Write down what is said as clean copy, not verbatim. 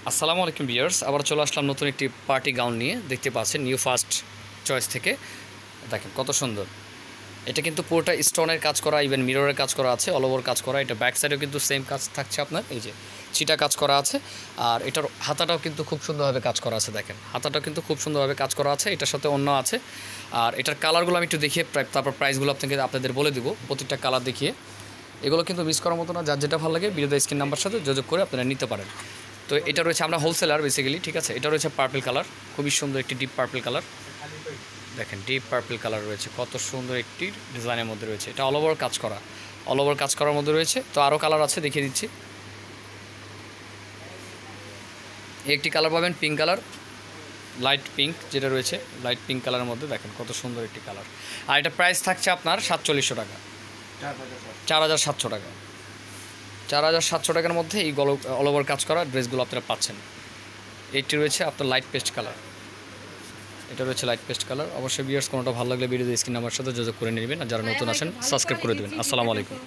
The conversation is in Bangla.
আসসালামু আলাইকুম ভিউয়ার্স, আবার চলে আসলাম নতুন একটি পার্টি গাউন নিয়ে। দেখতে পাচ্ছেন নিউ ফার্স্ট চয়েস থেকে। দেখেন কত সুন্দর। এটা কিন্তু পুরোটা স্টোনের কাজ করা, ইভেন মিররের কাজ করা আছে, অল ওভার কাজ করা। এটা ব্যাক সাইডেও কিন্তু সেম কাজ থাকছে আপনার, এই যে চিটা কাজ করা আছে। আর এটার হাতাটাও কিন্তু খুব সুন্দরভাবে কাজ করা আছে। দেখেন হাতাটাও কিন্তু খুব সুন্দরভাবে কাজ করা আছে, এটার সাথে অন্য আছে। আর এটার কালারগুলো আমি একটু দেখিয়ে তারপর প্রাইসগুলো আপনাদের বলে দিব, প্রতিটা কালার দেখিয়ে। এগুলো কিন্তু মিস করার মতো না, যার যেটা ভালো লাগে ভিডিওতে স্ক্রিন নাম্বার সাথে যোগাযোগ করে আপনারা নিতে পারেন। তো এটা রয়েছে, আমরা হোলসেলার বেসিক্যালি, ঠিক আছে। এটা রয়েছে পার্পল কালার, খুবই সুন্দর একটি ডিপ পার্পল কালার। দেখেন ডিপ পার্পল কালার রয়েছে, কত সুন্দর একটি ডিজাইনের মধ্যে রয়েছে। এটা অল ওভার কাজ করা, অল ওভার কাজ করার মধ্যে রয়েছে। তো আরও কালার আছে, দেখিয়ে দিচ্ছি। একটি কালার পাবেন পিঙ্ক কালার, লাইট পিঙ্ক যেটা রয়েছে, লাইট পিঙ্ক কালারের মধ্যে। দেখেন কত সুন্দর একটি কালার। আর এটা প্রাইস থাকছে আপনার 4700 টাকা, 4700 টাকা। 4700 টাকার মধ্যে এই অল ওভার কাজ করা ড্রেসগুলো আপনারা পাচ্ছেন। এইটি রয়েছে আপনার লাইট পেস্ট কালার, এটা রয়েছে লাইট পেস্ট কালার। অবশ্যই ভিউয়ার্স কোনোটা ভালো লাগলে ভিডিওতে স্ক্রিন নাম্বার সাথে যোগাযোগ করে নেবেন। আর যারা নতুন আসেন সাবস্ক্রাইব করে দেবেন। আসসালামু আলাইকুম।